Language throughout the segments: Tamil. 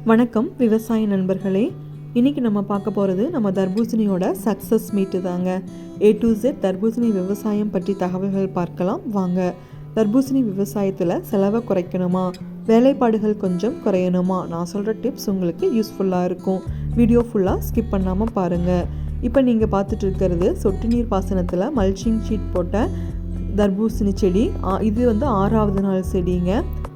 வணக்கம் விவசாய நண்பர்களே. இன்றைக்கி நம்ம பார்க்க போகிறது நம்ம தர்பூசணியோட சக்ஸஸ் மீட்டு தாங்க. A to Z தர்பூசணி விவசாயம் பற்றி தகவல்கள் பார்க்கலாம் வாங்க. தர்பூசணி விவசாயத்தில் செலவை குறைக்கணுமா, வேலைப்பாடுகள் கொஞ்சம் குறையணுமா, நான் சொல்கிற டிப்ஸ் உங்களுக்கு யூஸ்ஃபுல்லாக இருக்கும். வீடியோ ஃபுல்லாக ஸ்கிப் பண்ணாமல் பாருங்கள். இப்போ நீங்கள் பார்த்துட்டு இருக்கிறது சொட்டு நீர் பாசனத்தில் மல்ச்சிங் ஷீட் போட்ட தர்பூசணி செடி. இது 6வது நாள் செடிங்க.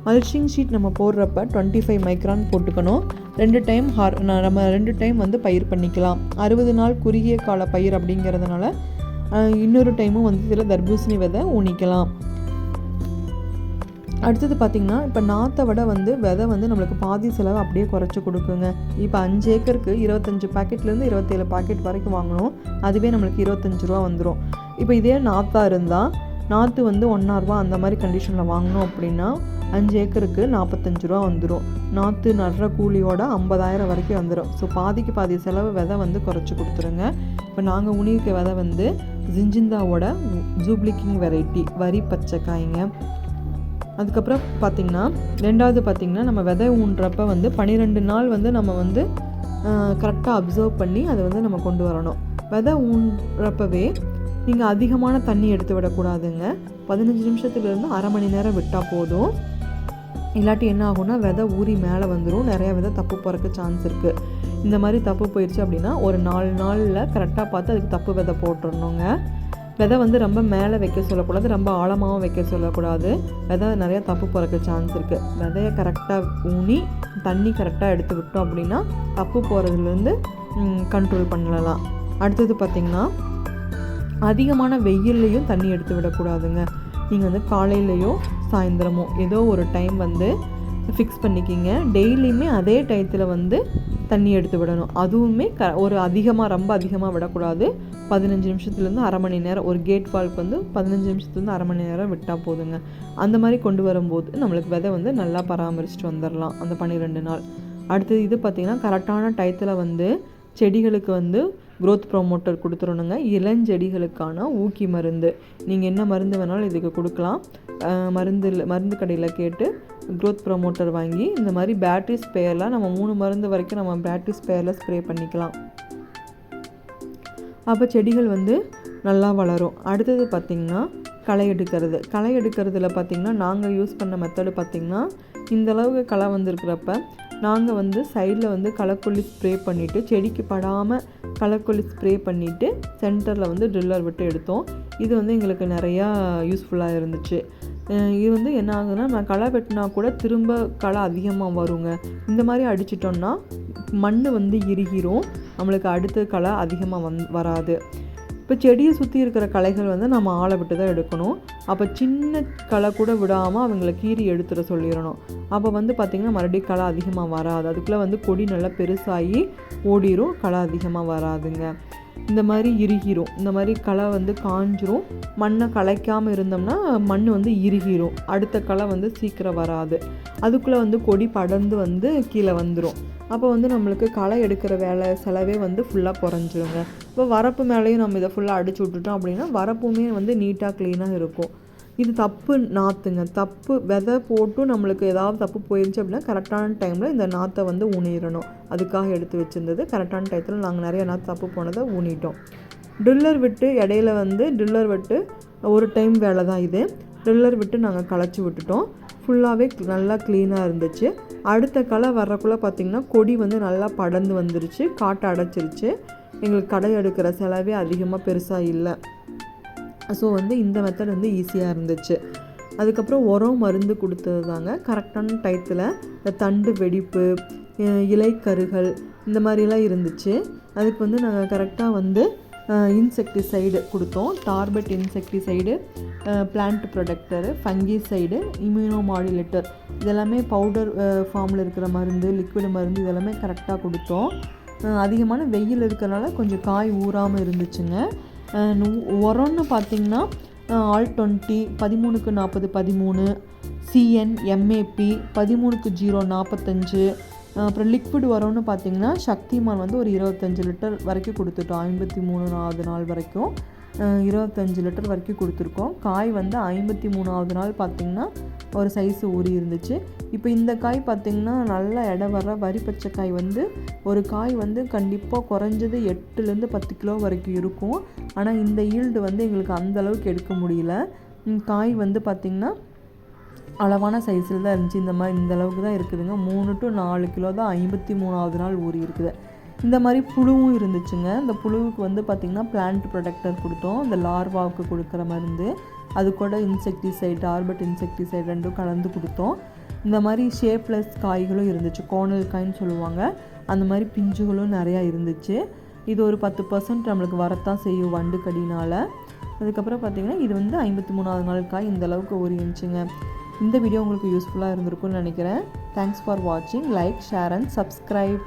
மல்ச்சிங் ஷீட் நம்ம போடுறப்ப 25 மைக்ரான் போட்டுக்கணும். 2 டைம் நம்ம 2 டைம் பயிர் பண்ணிக்கலாம். 60 நாள் குறுகிய கால பயிர் அப்படிங்கிறதுனால இன்னொரு டைமும் இதில் தர்பூசணி விதை ஊனிக்கலாம். அடுத்தது பார்த்திங்கன்னா, இப்போ நாற்றை விட விதை நம்மளுக்கு பாதி செலவு அப்படியே குறைச்சி கொடுக்குங்க. இப்போ 5 ஏக்கருக்கு 25 பாக்கெட்லேருந்து 27 பாக்கெட் வரைக்கும் வாங்கணும். அதுவே நம்மளுக்கு 25 ரூபா வந்துடும். இப்போ இதே நாற்றாக இருந்தால் நாற்று 1.5 ரூபா அந்த மாதிரி கண்டிஷனில் வாங்கணும் அப்படின்னா 5 ஏக்கருக்கு 45 ரூபா வந்துடும். நாற்று நடுற கூலியோட 50,000 வரைக்கும் வந்துடும். ஸோ பாதிக்கு பாதி செலவு விதை குறைச்சி கொடுத்துருங்க. இப்போ நாங்கள் உணிக்க விதை ஜிஞ்சிந்தாவோட ஜூப்ளிக்கிங் வெரைட்டி வரி பச்சை காய்ங்க. அதுக்கப்புறம் பார்த்திங்கன்னா, ரெண்டாவது பார்த்திங்கன்னா, நம்ம விதை ஊன்றப்ப 12 நாள் நம்ம கரெக்டாக அப்சர்வ் பண்ணி அதை நம்ம கொண்டு வரணும். விதை ஊன்றப்பவே நீங்கள் அதிகமான தண்ணி எடுத்து விடக்கூடாதுங்க. 15 நிமிஷத்துலேருந்து அரை மணி நேரம் விட்டால் போதும். இல்லாட்டி என்ன ஆகும்னா விதை ஊறி மேலே வந்துடும். நிறையா விதை தப்பு போகிறக்கு சான்ஸ் இருக்குது. இந்த மாதிரி தப்பு போயிடுச்சு அப்படின்னா ஒரு 4 நாளில் கரெக்டாக பார்த்து அதுக்கு தப்பு விதை போட்டுடணுங்க. விதை ரொம்ப மேலே வைக்க சொல்லக்கூடாது, ரொம்ப ஆழமாகவும் வைக்க சொல்லக்கூடாது. விதை நிறையா தப்பு போகிறக்கு சான்ஸ் இருக்குது. விதையை கரெக்டாக ஊனி தண்ணி கரெக்டாக எடுத்து விட்டோம் அப்படின்னா தப்பு போகிறதுலேருந்து கண்ட்ரோல் பண்ணலாம். அடுத்தது பார்த்திங்கன்னா, அதிகமான வெயில்லையும் தண்ணி எடுத்து விடக்கூடாதுங்க. நீங்கள் காலையிலையோ சாயந்தரமோ ஏதோ ஒரு டைம் ஃபிக்ஸ் பண்ணிக்கிங்க. டெய்லியுமே அதே டயத்தில் தண்ணி எடுத்து விடணும். அதுவுமே ஒரு ரொம்ப அதிகமாக விடக்கூடாது. 15 நிமிஷத்துலேருந்து அரை மணி நேரம், ஒரு கேட் வால்க்கு 15 நிமிஷத்துலேருந்து அரை மணி நேரம் விட்டால் போதுங்க. அந்த மாதிரி கொண்டு வரும்போது நம்மளுக்கு விதை நல்லா பராமரிச்சுட்டு வந்துடலாம் அந்த 12 நாள். அடுத்தது இது பார்த்திங்கன்னா, கரெக்டான டயத்தில் செடிகளுக்கு க்ரோத் ப்ரோமோட்டர் கொடுத்துடணுங்க. இளஞ்செடிகளுக்கான ஊக்கி மருந்து, நீங்கள் என்ன மருந்து வேணாலும் இதுக்கு கொடுக்கலாம். மருந்து கடையில் கேட்டு க்ரோத் ப்ரோமோட்டர் வாங்கி இந்த மாதிரி பேட்ரி ஸ்ப்ரேயர்லாம் நம்ம 3 மருந்து வரைக்கும் நம்ம பேட்ரி ஸ்ப்ரேயரில் ஸ்ப்ரே பண்ணிக்கலாம். அப்போ செடிகள் நல்லா வளரும். அடுத்தது பார்த்திங்கன்னா, களை எடுக்கிறதுல பார்த்திங்கன்னா, நாங்கள் யூஸ் பண்ண மெத்தடு பார்த்திங்கன்னா, இந்தளவுக்கு களை இருக்கிறப்ப நாங்கள் சைடில் களைக்கொல்லி ஸ்ப்ரே பண்ணிவிட்டு, செடிக்கு படாமல் களைக்கொல்லி ஸ்ப்ரே பண்ணிவிட்டு சென்டரில் ட்ரில்லர் விட்டு எடுத்தோம். இது எங்களுக்கு நிறையா யூஸ்ஃபுல்லாக இருந்துச்சு. இது என்ன ஆகுதுன்னா, நான் களை வெட்டினா கூட திரும்ப களை அதிகமாக வருங்க. இந்த மாதிரி அடிச்சிட்டோம்னா மண் இறுகிரும், நம்மளுக்கு அடுத்த களை அதிகமாக வராது. இப்போ செடியை சுற்றி இருக்கிற களைகள் நம்ம ஆளை விட்டு தான் எடுக்கணும். அப்போ சின்ன களை கூட விடாமல் அவங்கள கீறி எடுத்துட சொல்லிடணும். அப்போ பார்த்திங்கன்னா மறுபடியும் களை அதிகமாக வராது. அதுக்குள்ளே கொடி நல்லா பெருசாகி ஓடிரும், களை அதிகமாக வராதுங்க. இந்த மாதிரி இறுகிரும், இந்த மாதிரி களை காஞ்சிரும். மண்ணை களைக்காமல் இருந்தோம்னா மண் இறுகிரும், அடுத்த களை சீக்கிரம் வராது. அதுக்குள்ளே கொடி படர்ந்து கீழே வந்துடும். அப்போ நம்மளுக்கு களை எடுக்கிற வேலை செலவே ஃபுல்லாக குறைஞ்சிருங்க. இப்போ வரப்பு மேலேயும் நம்ம இதை ஃபுல்லாக அடிச்சு விட்டுட்டோம் அப்படின்னா வரப்புமே நீட்டாக க்ளீனாக இருக்கும். இது தப்பு நாற்றுங்க. தப்பு விதை போட்டும் நம்மளுக்கு ஏதாவது தப்பு போயிருந்துச்சு அப்படின்னா கரெக்டான டைமில் இந்த நாற்றை ஊனிடணும். அதுக்காக எடுத்து வச்சுருந்தது கரெக்டான டயத்தில் நாங்கள் நிறைய நாற்று தப்பு போனதை ஊனிட்டோம். ட்ரில்லர் விட்டு இடையில ட்ரில்லர் விட்டு ஒரு டைம் வேலை தான் இது. ட்ரில்லர் விட்டு நாங்கள் களைச்சி விட்டுட்டோம். ஃபுல்லாகவே நல்லா க்ளீனாக இருந்துச்சு. அடுத்த களை வர்றக்குள்ளே பார்த்திங்கன்னா கொடி நல்லா படர்ந்து வந்துருச்சு, காட்டை அடைச்சிருச்சு. எங்களுக்கு கடை எடுக்கிற செலவே அதிகமாக பெருசாக இல்லை. ஸோ இந்த மெத்தட் ஈஸியாக இருந்துச்சு. அதுக்கப்புறம் உரம் மருந்து கொடுத்தது தாங்க. கரெக்டான டயத்தில் இந்த தண்டு வெடிப்பு, இலைக்கருகள் இந்த மாதிரிலாம் இருந்துச்சு. அதுக்கு நாங்கள் கரெக்டாக இன்செக்டிசைடு கொடுத்தோம். டார்பெட் insecticide, plant protector, fungicide, immuno modulator, இதெல்லாமே பவுடர் ஃபார்மில் இருக்கிற மருந்து, லிக்விட் மருந்து இதெல்லாமே கரெக்டாக கொடுத்தோம். அதிகமான வெயில் இருக்கிறனால கொஞ்சம் காய் ஊறாமல் இருந்துச்சுங்க. உரம்னு பார்த்திங்கன்னா ஆல்-20, 13க்கு 40 13, CN MAP 13க்கு 0 45. அப்புறம் லிக்விட் உரம்னு பார்த்திங்கன்னா சக்திமான் ஒரு 25 லிட்டர் வரைக்கும் கொடுத்துட்டோம். 53வது நாள் வரைக்கும் 25 லிட்டர் வரைக்கும் கொடுத்துருக்கோம். காய் வந்து 53வது நாள் பார்த்திங்கன்னா ஒரு சைஸு ஊறி இருந்துச்சு. இப்போ இந்த காய் பார்த்திங்கன்னா நல்லா எடை வர வரி பச்சை காய் வந்து ஒரு காய் வந்து கண்டிப்பாக குறைஞ்சது 8லேருந்து 10 கிலோ வரைக்கும் இருக்கும். ஆனால் இந்த ஈல்டு வந்து எங்களுக்கு அந்தளவுக்கு எடுக்க முடியல. காய் வந்து பார்த்திங்கன்னா அளவான சைஸில் தான் இருந்துச்சு. இந்த அளவுக்கு தான் இருக்குதுங்க. 3 to 4 கிலோ தான் 53வது நாள் ஊறி இருக்குது. இந்த மாதிரி புழுவும் இருந்துச்சுங்க. இந்த புழுவுக்கு வந்து பார்த்திங்கன்னா பிளான்ட் ப்ரொடெக்டர் கொடுத்தோம். இந்த லார்வாவுக்கு கொடுக்குற மருந்து, அது கூட இன்செக்டிசைட், டார்பட் இன்செக்டிசைட் 2ம் கலந்து கொடுத்தோம். இந்த மாதிரி ஷேப்லெஸ் காய்களும் இருந்துச்சு, கோணல் காய்ன்னு சொல்லுவாங்க. அந்த மாதிரி பிஞ்சுகளும் நிறையா இருந்துச்சு. இது ஒரு 10% நம்மளுக்கு வரத்தான் செய்யும் வண்டு கடினால். அதுக்கப்புறம் பார்த்திங்கன்னா இது வந்து 53வது நாள் காய் இந்த அளவுக்கு ஊறி இருந்துச்சுங்க. இந்த வீடியோ உங்களுக்கு யூஸ்ஃபுல்லாக இருந்திருக்கும்னு நினைக்கிறேன். தேங்க்ஸ் ஃபார் வாட்சிங். Like, share and subscribe.